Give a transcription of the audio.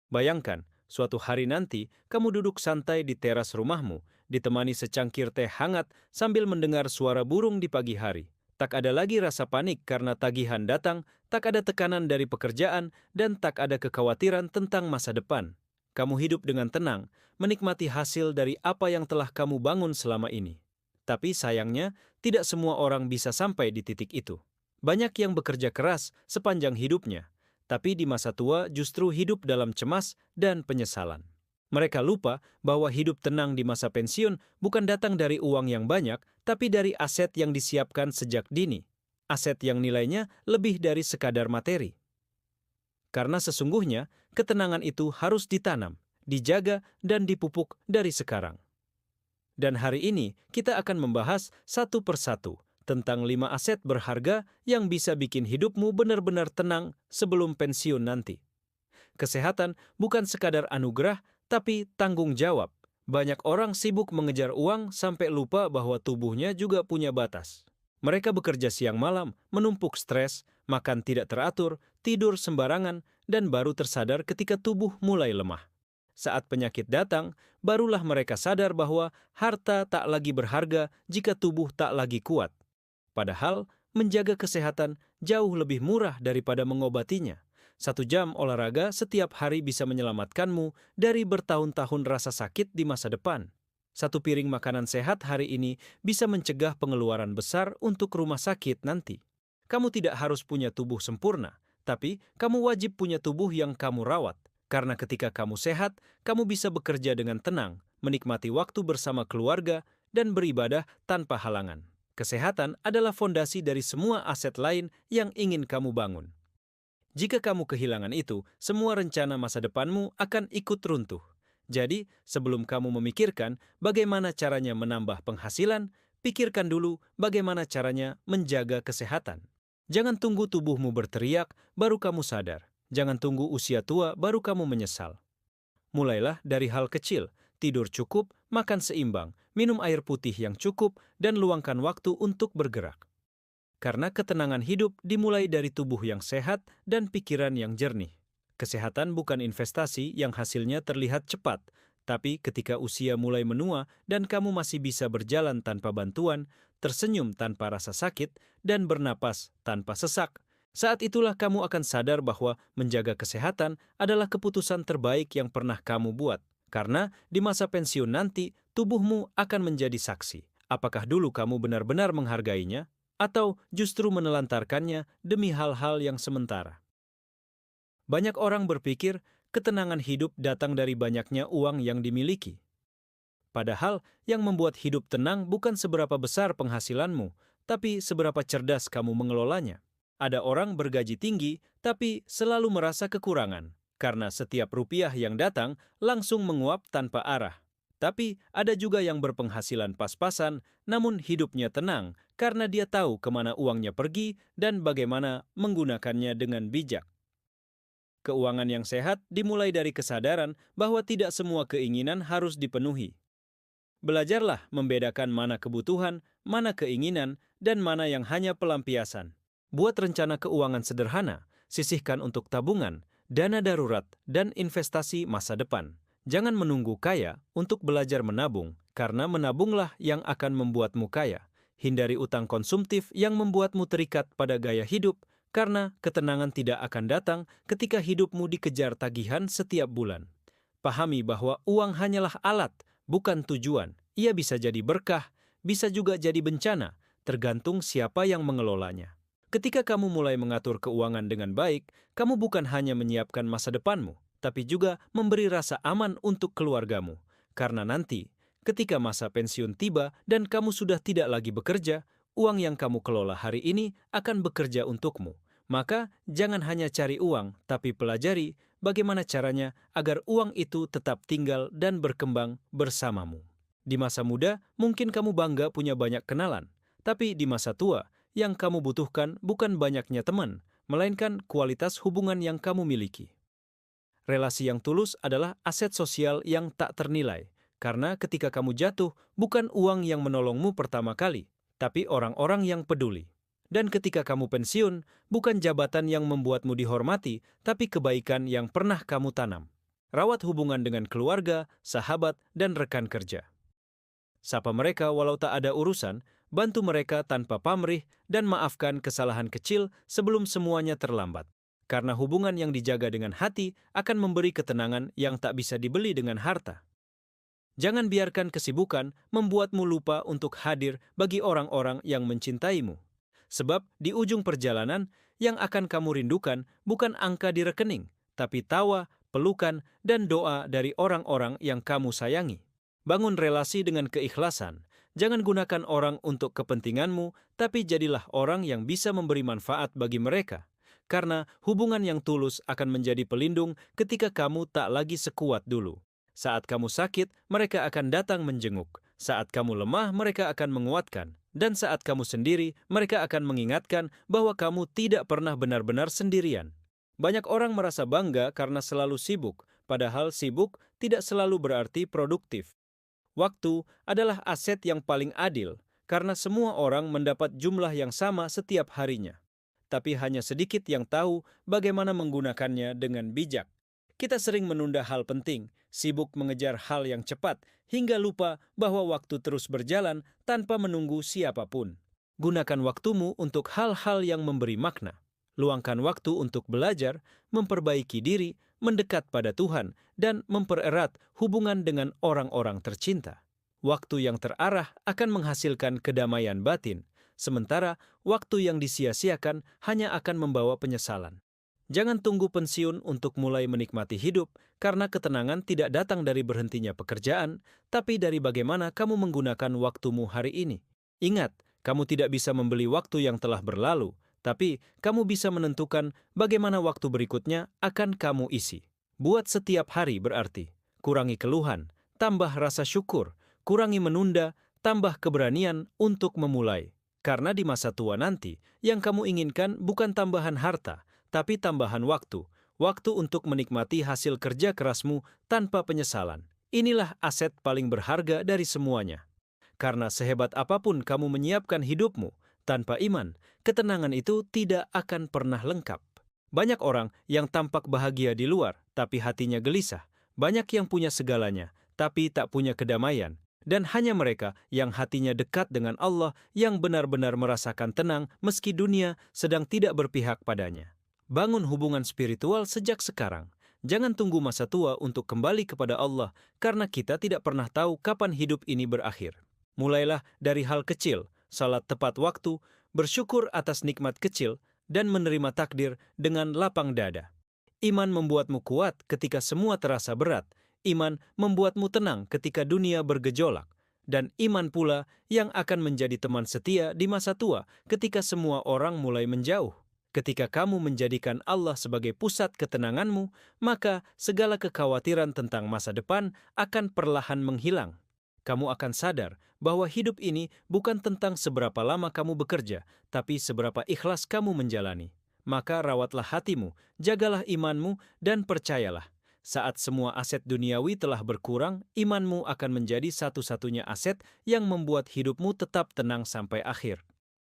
Bayangkan, suatu hari nanti kamu duduk santai di teras rumahmu, ditemani secangkir teh hangat sambil mendengar suara burung di pagi hari. Tak ada lagi rasa panik karena tagihan datang, tak ada tekanan dari pekerjaan, dan tak ada kekhawatiran tentang masa depan. Kamu hidup dengan tenang, menikmati hasil dari apa yang telah kamu bangun selama ini. Tapi sayangnya, tidak semua orang bisa sampai di titik itu. Banyak yang bekerja keras sepanjang hidupnya, tapi di masa tua justru hidup dalam cemas dan penyesalan. Mereka lupa bahwa hidup tenang di masa pensiun bukan datang dari uang yang banyak, tapi dari aset yang disiapkan sejak dini. Aset yang nilainya lebih dari sekadar materi. Karena sesungguhnya, ketenangan itu harus ditanam, dijaga, dan dipupuk dari sekarang. Dan hari ini kita akan membahas satu persatu tentang 5 aset berharga yang bisa bikin hidupmu benar-benar tenang sebelum pensiun nanti. Kesehatan bukan sekadar anugerah, tapi tanggung jawab. Banyak orang sibuk mengejar uang sampai lupa bahwa tubuhnya juga punya batas. Mereka bekerja siang malam, menumpuk stres, makan tidak teratur, tidur sembarangan, dan baru tersadar ketika tubuh mulai lemah. Saat penyakit datang, barulah mereka sadar bahwa harta tak lagi berharga jika tubuh tak lagi kuat. Padahal, menjaga kesehatan jauh lebih murah daripada mengobatinya. 1 jam olahraga setiap hari bisa menyelamatkanmu dari bertahun-tahun rasa sakit di masa depan. 1 piring makanan sehat hari ini bisa mencegah pengeluaran besar untuk rumah sakit nanti. Kamu tidak harus punya tubuh sempurna, tapi kamu wajib punya tubuh yang kamu rawat. Karena ketika kamu sehat, kamu bisa bekerja dengan tenang, menikmati waktu bersama keluarga, dan beribadah tanpa halangan. Kesehatan adalah fondasi dari semua aset lain yang ingin kamu bangun. Jika kamu kehilangan itu, semua rencana masa depanmu akan ikut runtuh. Jadi, sebelum kamu memikirkan bagaimana caranya menambah penghasilan, pikirkan dulu bagaimana caranya menjaga kesehatan. Jangan tunggu tubuhmu berteriak, baru kamu sadar. Jangan tunggu usia tua, baru kamu menyesal. Mulailah dari hal kecil, tidur cukup, makan seimbang, minum air putih yang cukup, dan luangkan waktu untuk bergerak. Karena ketenangan hidup dimulai dari tubuh yang sehat dan pikiran yang jernih. Kesehatan bukan investasi yang hasilnya terlihat cepat, tapi ketika usia mulai menua dan kamu masih bisa berjalan tanpa bantuan, tersenyum tanpa rasa sakit, dan bernapas tanpa sesak, saat itulah kamu akan sadar bahwa menjaga kesehatan adalah keputusan terbaik yang pernah kamu buat. Karena di masa pensiun nanti, tubuhmu akan menjadi saksi. Apakah dulu kamu benar-benar menghargainya, atau justru menelantarkannya demi hal-hal yang sementara? Banyak orang berpikir ketenangan hidup datang dari banyaknya uang yang dimiliki. Padahal yang membuat hidup tenang bukan seberapa besar penghasilanmu, tapi seberapa cerdas kamu mengelolanya. Ada orang bergaji tinggi, tapi selalu merasa kekurangan, karena setiap rupiah yang datang langsung menguap tanpa arah. Tapi ada juga yang berpenghasilan pas-pasan, namun hidupnya tenang, karena dia tahu kemana uangnya pergi dan bagaimana menggunakannya dengan bijak. Keuangan yang sehat dimulai dari kesadaran bahwa tidak semua keinginan harus dipenuhi. Belajarlah membedakan mana kebutuhan, mana keinginan, dan mana yang hanya pelampiasan. Buat rencana keuangan sederhana, sisihkan untuk tabungan, dana darurat, dan investasi masa depan. Jangan menunggu kaya untuk belajar menabung, karena menabunglah yang akan membuatmu kaya. Hindari utang konsumtif yang membuatmu terikat pada gaya hidup, karena ketenangan tidak akan datang ketika hidupmu dikejar tagihan setiap bulan. Pahami bahwa uang hanyalah alat, bukan tujuan. Ia bisa jadi berkah, bisa juga jadi bencana, tergantung siapa yang mengelolanya. Ketika kamu mulai mengatur keuangan dengan baik, kamu bukan hanya menyiapkan masa depanmu, tapi juga memberi rasa aman untuk keluargamu. Karena nanti, ketika masa pensiun tiba dan kamu sudah tidak lagi bekerja, uang yang kamu kelola hari ini akan bekerja untukmu. Maka, jangan hanya cari uang, tapi pelajari bagaimana caranya agar uang itu tetap tinggal dan berkembang bersamamu. Di masa muda, mungkin kamu bangga punya banyak kenalan, tapi di masa tua, yang kamu butuhkan bukan banyaknya teman, melainkan kualitas hubungan yang kamu miliki. Relasi yang tulus adalah aset sosial yang tak ternilai, karena ketika kamu jatuh, bukan uang yang menolongmu pertama kali, tapi orang-orang yang peduli. Dan ketika kamu pensiun, bukan jabatan yang membuatmu dihormati, tapi kebaikan yang pernah kamu tanam. Rawat hubungan dengan keluarga, sahabat, dan rekan kerja. Sapa mereka walau tak ada urusan, bantu mereka tanpa pamrih, dan maafkan kesalahan kecil sebelum semuanya terlambat. Karena hubungan yang dijaga dengan hati akan memberi ketenangan yang tak bisa dibeli dengan harta. Jangan biarkan kesibukan membuatmu lupa untuk hadir bagi orang-orang yang mencintaimu. Sebab di ujung perjalanan, yang akan kamu rindukan bukan angka di rekening, tapi tawa, pelukan, dan doa dari orang-orang yang kamu sayangi. Bangun relasi dengan keikhlasan. Jangan gunakan orang untuk kepentinganmu, tapi jadilah orang yang bisa memberi manfaat bagi mereka. Karena hubungan yang tulus akan menjadi pelindung ketika kamu tak lagi sekuat dulu. Saat kamu sakit, mereka akan datang menjenguk. Saat kamu lemah, mereka akan menguatkan. Dan saat kamu sendiri, mereka akan mengingatkan bahwa kamu tidak pernah benar-benar sendirian. Banyak orang merasa bangga karena selalu sibuk, padahal sibuk tidak selalu berarti produktif. Waktu adalah aset yang paling adil, karena semua orang mendapat jumlah yang sama setiap harinya. Tapi hanya sedikit yang tahu bagaimana menggunakannya dengan bijak. Kita sering menunda hal penting, sibuk mengejar hal yang cepat, hingga lupa bahwa waktu terus berjalan tanpa menunggu siapapun. Gunakan waktumu untuk hal-hal yang memberi makna. Luangkan waktu untuk belajar, memperbaiki diri, mendekat pada Tuhan, dan mempererat hubungan dengan orang-orang tercinta. Waktu yang terarah akan menghasilkan kedamaian batin, sementara waktu yang disia-siakan hanya akan membawa penyesalan. Jangan tunggu pensiun untuk mulai menikmati hidup, karena ketenangan tidak datang dari berhentinya pekerjaan, tapi dari bagaimana kamu menggunakan waktumu hari ini. Ingat, kamu tidak bisa membeli waktu yang telah berlalu, tapi kamu bisa menentukan bagaimana waktu berikutnya akan kamu isi. Buat setiap hari berarti. Kurangi keluhan, tambah rasa syukur, kurangi menunda, tambah keberanian untuk memulai. Karena di masa tua nanti, yang kamu inginkan bukan tambahan harta, tapi tambahan waktu untuk menikmati hasil kerja kerasmu tanpa penyesalan. Inilah aset paling berharga dari semuanya. Karena sehebat apapun kamu menyiapkan hidupmu, tanpa iman, ketenangan itu tidak akan pernah lengkap. Banyak orang yang tampak bahagia di luar, tapi hatinya gelisah. Banyak yang punya segalanya, tapi tak punya kedamaian. Dan hanya mereka yang hatinya dekat dengan Allah yang benar-benar merasakan tenang meski dunia sedang tidak berpihak padanya. Bangun hubungan spiritual sejak sekarang. Jangan tunggu masa tua untuk kembali kepada Allah, karena kita tidak pernah tahu kapan hidup ini berakhir. Mulailah dari hal kecil, salat tepat waktu, bersyukur atas nikmat kecil, dan menerima takdir dengan lapang dada. Iman membuatmu kuat ketika semua terasa berat. Iman membuatmu tenang ketika dunia bergejolak. Dan iman pula yang akan menjadi teman setia di masa tua ketika semua orang mulai menjauh. Ketika kamu menjadikan Allah sebagai pusat ketenanganmu, maka segala kekhawatiran tentang masa depan akan perlahan menghilang. Kamu akan sadar bahwa hidup ini bukan tentang seberapa lama kamu bekerja, tapi seberapa ikhlas kamu menjalani. Maka rawatlah hatimu, jagalah imanmu, dan percayalah, saat semua aset duniawi telah berkurang, imanmu akan menjadi satu-satunya aset yang membuat hidupmu tetap tenang sampai akhir.